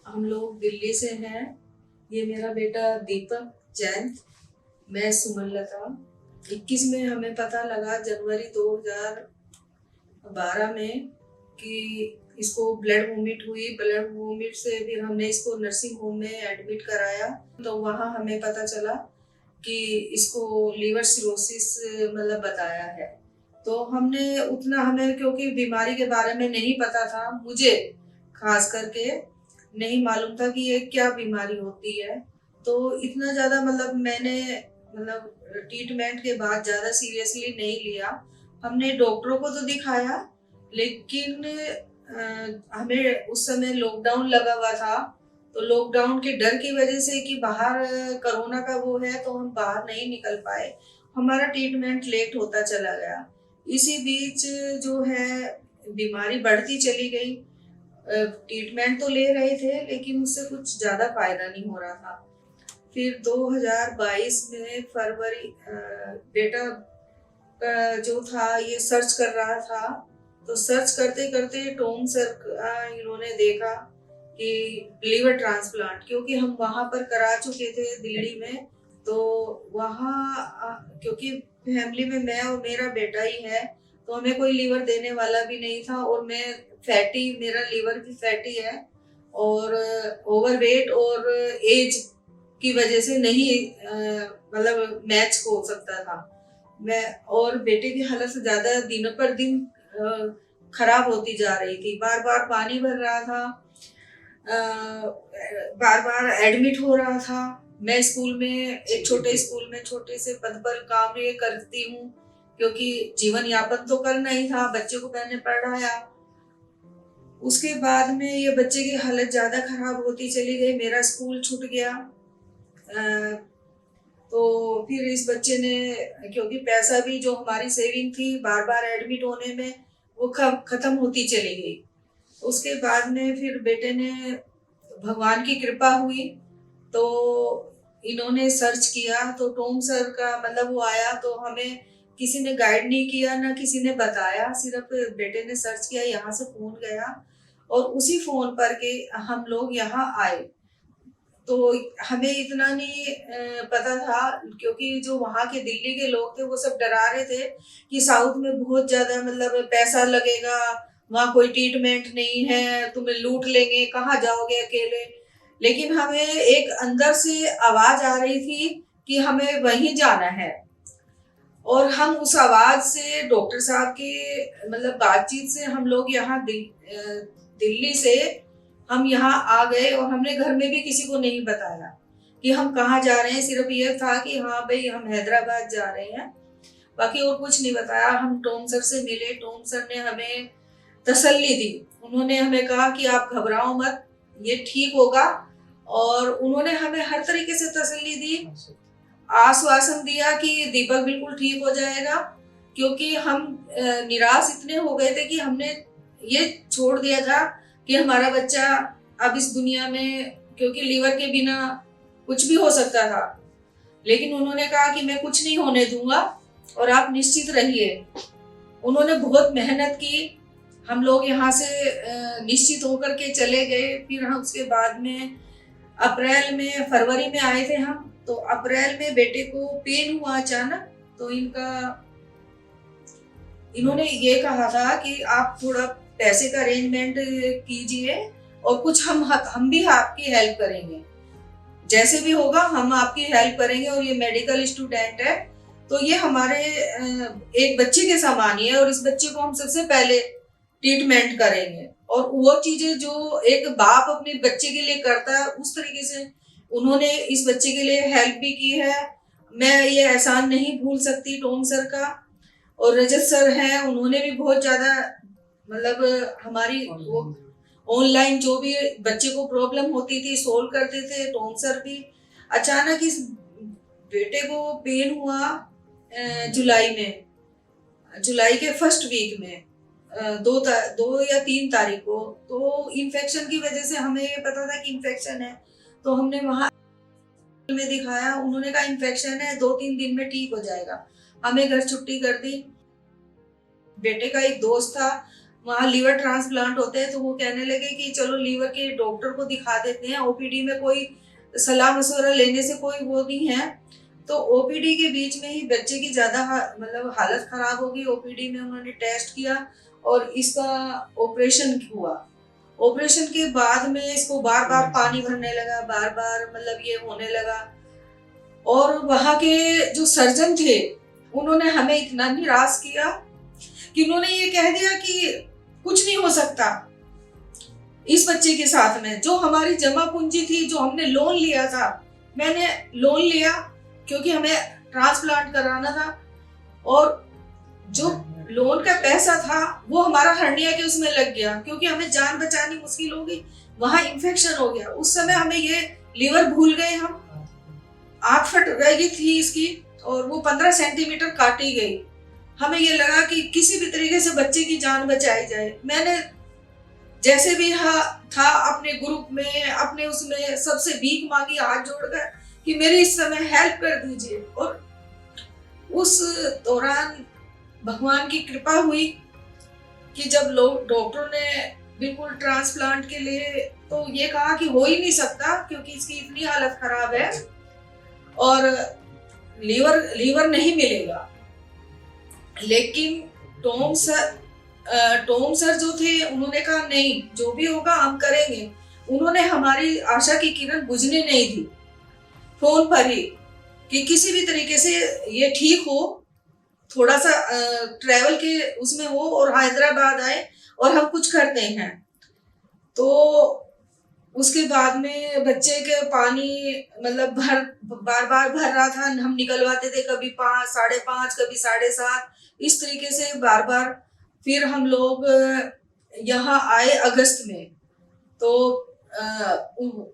हम लोग दिल्ली से हैं। ये मेरा बेटा दीपक जैन, मैं सुमनलता। 21 में हमें पता लगा, जनवरी 2012 में, कि इसको ब्लड वोमिट हुई। ब्लड वोमिट से फिर हमने इसको नर्सिंग होम में एडमिट कराया। तो वहाँ हमें पता चला कि इसको लीवर सिरोसिस मतलब बताया है। तो हमने उतना, हमें क्योंकि बीमारी के बारे में नहीं पता था, मुझे खास करके नहीं मालूम था कि ये क्या बीमारी होती है। तो इतना ज़्यादा मतलब मैंने मतलब ट्रीटमेंट के बाद ज़्यादा सीरियसली नहीं लिया। हमने डॉक्टरों को तो दिखाया, लेकिन हमें उस समय लॉकडाउन लगा हुआ था। तो लॉकडाउन के डर की वजह से कि बाहर कोरोना का वो है, तो हम बाहर नहीं निकल पाए। हमारा ट्रीटमेंट लेट होता चला गया। इसी बीच जो है बीमारी बढ़ती चली गई। ट्रीटमेंट तो ले रहे थे, लेकिन उससे कुछ ज़्यादा फायदा नहीं हो रहा था। फिर 2022 में फरवरी, बेटा का जो था ये सर्च कर रहा था। तो सर्च करते करते टॉम सर का इन्होंने देखा कि लीवर ट्रांसप्लांट, क्योंकि हम वहां पर करा चुके थे दिल्ली में। तो वहाँ क्योंकि फैमिली में मैं और मेरा बेटा ही है, तो हमें कोई लीवर देने वाला भी नहीं था। और मैं फैटी, मेरा लीवर भी फैटी है, और ओवरवेट और एज की वजह से नहीं मतलब मैच हो सकता था। मैं और बेटे की हालत से ज्यादा दिन पर दिन खराब होती जा रही थी। बार बार पानी भर रहा था, बार बार एडमिट हो रहा था। मैं स्कूल में, एक छोटे स्कूल में छोटे से पद पर काम ये करती हूँ, क्योंकि जीवन यापन तो करना ही था। बच्चे को मैंने पढ़ाया। उसके बाद में ये बच्चे की हालत ज्यादा खराब होती चली गई। मेरा स्कूल छूट गया। तो फिर इस बच्चे ने, क्योंकि पैसा भी जो हमारी सेविंग थी बार बार एडमिट होने में, वो खत्म होती चली गई। उसके बाद में फिर बेटे ने, भगवान की कृपा हुई तो इन्होंने सर्च किया। तो टॉम सर का मतलब वो आया, तो हमें किसी ने गाइड नहीं किया, ना किसी ने बताया। सिर्फ बेटे ने सर्च किया, यहाँ से फोन गया, और उसी फोन पर के हम लोग यहाँ आए। तो हमें इतना नहीं पता था, क्योंकि जो वहाँ के दिल्ली के लोग थे वो सब डरा रहे थे कि साउथ में बहुत ज्यादा मतलब पैसा लगेगा, वहाँ कोई ट्रीटमेंट नहीं है, तुम्हें लूट लेंगे, कहाँ जाओगे अकेले। लेकिन हमें एक अंदर से आवाज आ रही थी कि हमें वहीं जाना है। और हम उस आवाज से, डॉक्टर साहब के मतलब बातचीत से, हम लोग यहाँ दिल्ली से हम यहाँ आ गए। और हमने घर में भी किसी को नहीं बताया कि हम कहाँ जा रहे हैं। सिर्फ ये था कि हाँ भाई हम हैदराबाद जा रहे हैं, बाकी और कुछ नहीं बताया। हम टॉम सर से मिले। टॉम सर ने हमें तसल्ली दी। उन्होंने हमें कहा कि आप घबराओ मत, ये ठीक होगा। और उन्होंने हमें हर तरीके से तसल्ली दी, आश्वासन दिया कि दीपक बिल्कुल ठीक हो जाएगा। क्योंकि हम निराश इतने हो गए थे कि हमने ये छोड़ दिया था कि हमारा बच्चा अब इस दुनिया में, क्योंकि लीवर के बिना कुछ भी हो सकता था। लेकिन उन्होंने कहा कि मैं कुछ नहीं होने दूंगा और आप निश्चित रहिए। उन्होंने बहुत मेहनत की। हम लोग यहाँ से निश्चित होकर के चले गए। फिर हम उसके बाद में अप्रैल में, फरवरी में आए थे हम। तो अप्रैल में बेटे को पेन हुआ अचानक। तो इन्होंने ये कहा था कि आप थोड़ा पैसे का अरेंजमेंट कीजिए, और कुछ हम भी आपकी हेल्प करेंगे, जैसे भी होगा हम आपकी हेल्प करेंगे। और ये मेडिकल स्टूडेंट है, तो ये हमारे एक बच्चे के समान ही है, और इस बच्चे को हम सबसे पहले ट्रीटमेंट करेंगे। और वो चीजें जो एक बाप अपने बच्चे के लिए करता है, उस तरीके से उन्होंने इस बच्चे के लिए हेल्प भी की है। मैं ये एहसान नहीं भूल सकती टॉम सर का। और रजत सर हैं, उन्होंने भी बहुत ज्यादा मतलब हमारी वो ऑनलाइन जो भी बच्चे को प्रॉब्लम होती थी सोल्व करते थे। टॉम सर भी। अचानक इस बेटे को पेन हुआ जुलाई में, जुलाई के फर्स्ट वीक में, 2 या 3 तारीख को। तो इन्फेक्शन की वजह से हमें ये पता था कि इन्फेक्शन है। तो हमने वहां में दिखाया, उन्होंने कहा इन्फेक्शन है, 2-3 दिन में ठीक हो जाएगा। हमें घर छुट्टी कर दी। बेटे का एक दोस्त था, वहाँ लीवर ट्रांसप्लांट होते हैं, तो वो कहने लगे कि चलो लीवर के डॉक्टर को दिखा देते हैं, ओपीडी में कोई सलाह मशवरा लेने से कोई वो नहीं है। तो ओपीडी के बीच में ही बच्चे की ज्यादा मतलब हालत खराब हो गई। ओपीडी में उन्होंने टेस्ट किया और इसका ऑपरेशन हुआ। ऑपरेशन के बाद में इसको बार बार पानी भरने लगा, बार बार मतलब ये होने लगा। और वहां के जो सर्जन थे उन्होंने हमें इतना निराश किया कि उन्होंने ये कह दिया कि कुछ नहीं हो सकता इस बच्चे के साथ में। जो हमारी जमा पूंजी थी, जो हमने लोन लिया था, मैंने लोन लिया क्योंकि हमें ट्रांसप्लांट कराना था, और जो लोन का पैसा था वो हमारा हर्निया के उसमें लग गया क्योंकि हमें जान बचानी मुश्किल हो गई, वहां इन्फेक्शन हो गया। उस समय हमें ये लीवर भूल गए हम, आंख फट गई थी इसकी और वो 15 सेंटीमीटर काटी गई। हमें ये लगा कि किसी भी तरीके से बच्चे की जान बचाई जाए। मैंने जैसे भी था अपने ग्रुप में, अपने उसमें सबसे भीख मांगी हाथ जोड़कर कि मेरी इस समय हेल्प कर दीजिए। और उस दौरान भगवान की कृपा हुई कि जब लोग डॉक्टरों ने बिल्कुल ट्रांसप्लांट के लिए तो ये कहा कि हो ही नहीं सकता क्योंकि इसकी इतनी हालत खराब है और लीवर नहीं मिलेगा। लेकिन टॉम सर जो थे उन्होंने कहा नहीं, जो भी होगा हम करेंगे। उन्होंने हमारी आशा की किरण बुझने नहीं दी, फोन पर ही कि किसी भी तरीके से ये ठीक हो, थोड़ा सा ट्रैवल के उसमें हो और हैदराबाद आए और हम कुछ करते हैं। तो उसके बाद में बच्चे के पानी मतलब बार बार भर रहा था, हम निकलवाते थे, कभी 5, 5:30, कभी 7:30, इस तरीके से बार बार। फिर हम लोग यहाँ आए अगस्त में, तो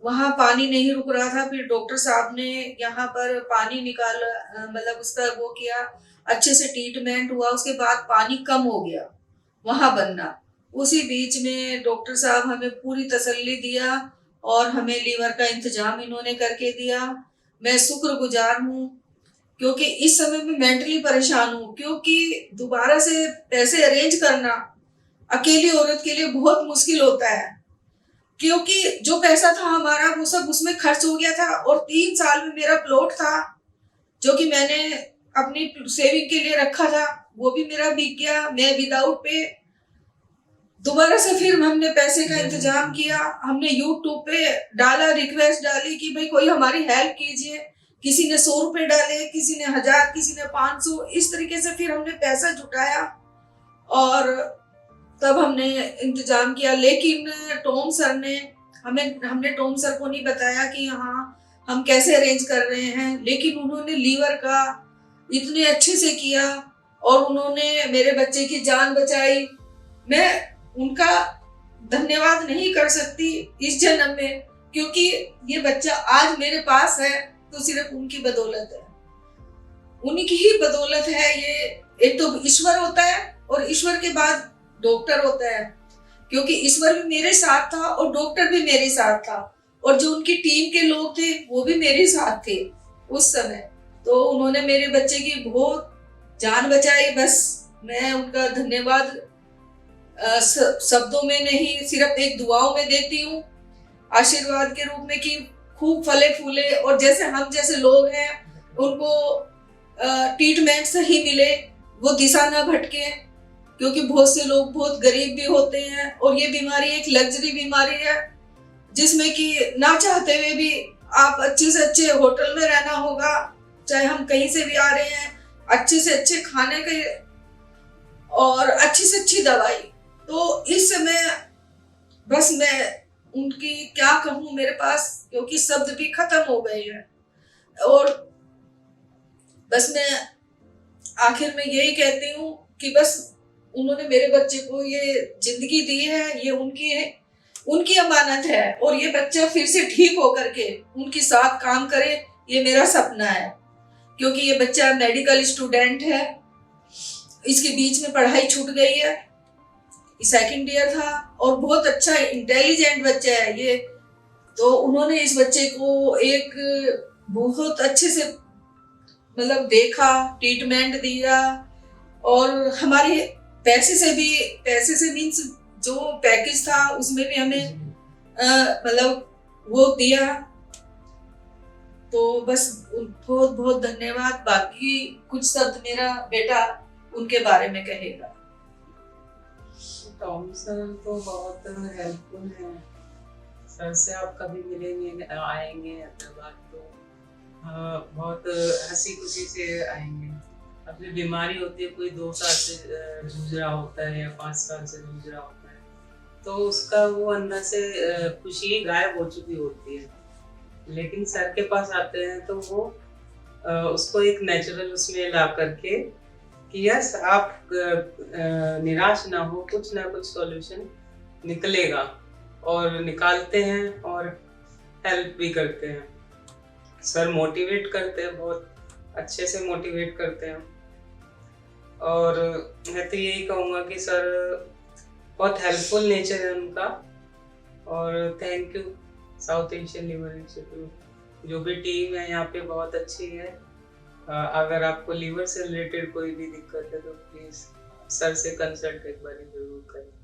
वहाँ पानी नहीं रुक रहा था। फिर डॉक्टर साहब ने यहाँ पर पानी निकाल मतलब उसका वो किया, अच्छे से ट्रीटमेंट हुआ। उसके बाद पानी कम हो गया वहाँ बनना। उसी बीच में डॉक्टर साहब हमें पूरी तसल्ली दिया और हमें लीवर का इंतजाम इन्होंने करके दिया। मैं शुक्रगुजार हूँ क्योंकि इस समय में मेंटली परेशान हूँ, क्योंकि दोबारा से पैसे अरेंज करना अकेली औरत के लिए बहुत मुश्किल होता है। क्योंकि जो पैसा था हमारा वो सब उसमें खर्च हो गया था और 3 साल में मेरा प्लॉट था जो कि मैंने अपनी सेविंग के लिए रखा था, वो भी मेरा बिक गया। मैं विदाउट पे दोबारा से फिर हमने पैसे का इंतजाम किया। हमने यूट्यूब पे डाला, रिक्वेस्ट डाली कि भाई कोई हमारी हेल्प कीजिए। किसी ने 100 रुपए डाले, किसी ने 1000, किसी ने 500, इस तरीके से फिर हमने पैसा जुटाया और तब हमने इंतजाम किया। लेकिन टॉम सर ने हमने टॉम सर को नहीं बताया कि हाँ हम कैसे अरेंज कर रहे हैं, लेकिन उन्होंने लीवर का इतने अच्छे से किया और उन्होंने मेरे बच्चे की जान बचाई। मैं उनका धन्यवाद नहीं कर सकती इस जन्म में, क्योंकि ये बच्चा आज मेरे पास है तो सिर्फ उनकी बदौलत है, उनकी ही बदौलत है। ये एक तो ईश्वर होता है और ईश्वर के बाद डॉक्टर होता है, क्योंकि ईश्वर भी मेरे साथ था और डॉक्टर भी मेरे साथ था और जो उनकी टीम के लोग थे वो भी मेरे साथ थे उस समय। तो उन्होंने मेरे बच्चे की बहुत जान बचाई। बस मैं उनका धन्यवाद शब्दों में नहीं, सिर्फ एक दुआओं में देती हूँ, आशीर्वाद के रूप में कि खूब फले फूले और जैसे हम जैसे लोग हैं उनको ट्रीटमेंट सही मिले, वो दिशा ना भटके, क्योंकि बहुत से लोग बहुत गरीब भी होते हैं और ये बीमारी एक लग्जरी बीमारी है जिसमें कि ना चाहते हुए भी आप अच्छे से अच्छे होटल में रहना होगा, चाहे हम कहीं से भी आ रहे हैं, अच्छे से अच्छे खाने के और अच्छी से अच्छी दवाई। तो इस समय बस मैं उनकी क्या कहूँ, मेरे पास क्योंकि शब्द भी खत्म हो गए हैं। और बस मैं आखिर में यही कहती हूँ कि बस उन्होंने मेरे बच्चे को ये जिंदगी दी है, ये उनकी अमानत है और ये बच्चा फिर से ठीक होकर के उनके साथ काम करे, ये मेरा सपना है। क्योंकि ये बच्चा मेडिकल स्टूडेंट है, इसके बीच में पढ़ाई छूट गई है, सेकंड ईयर था और बहुत अच्छा इंटेलिजेंट बच्चा है ये। तो उन्होंने इस बच्चे को एक बहुत अच्छे से मतलब देखा, ट्रीटमेंट दिया और हमारी पैसे से मीन्स जो पैकेज था उसमें भी हमें मतलब वो दिया। तो बस बहुत बहुत धन्यवाद। बाकी कुछ शब्द मेरा बेटा उनके बारे में कहेगा। टॉम सर तो बहुत हेल्पफुल है। सर से आप कभी मिलेंगे आएंगे हैदराबाद तो बहुत हंसी खुशी से आएंगे। अपनी बीमारी होती है, कोई 2 साल से जूझ रहा होता है या 5 साल से जूझ रहा होता है, तो उसका वो अंदर से खुशी गायब हो चुकी होती है। लेकिन सर के पास आते हैं तो वो उसको एक नेचुरल उसमें ला करके कि यस आप निराश ना हो, कुछ ना कुछ सॉल्यूशन निकलेगा, और निकालते हैं और हेल्प भी करते हैं। सर मोटिवेट करते हैं, बहुत अच्छे से मोटिवेट करते हैं। और मैं तो यही कहूँगा कि सर बहुत हेल्पफुल नेचर है उनका। और thank you south Asian liver institute, जो भी टीम है यहाँ पे बहुत अच्छी है। अगर आपको लीवर से रिलेटेड कोई भी दिक्कत है तो प्लीज़ सर से कंसल्ट एक बार जरूर करें।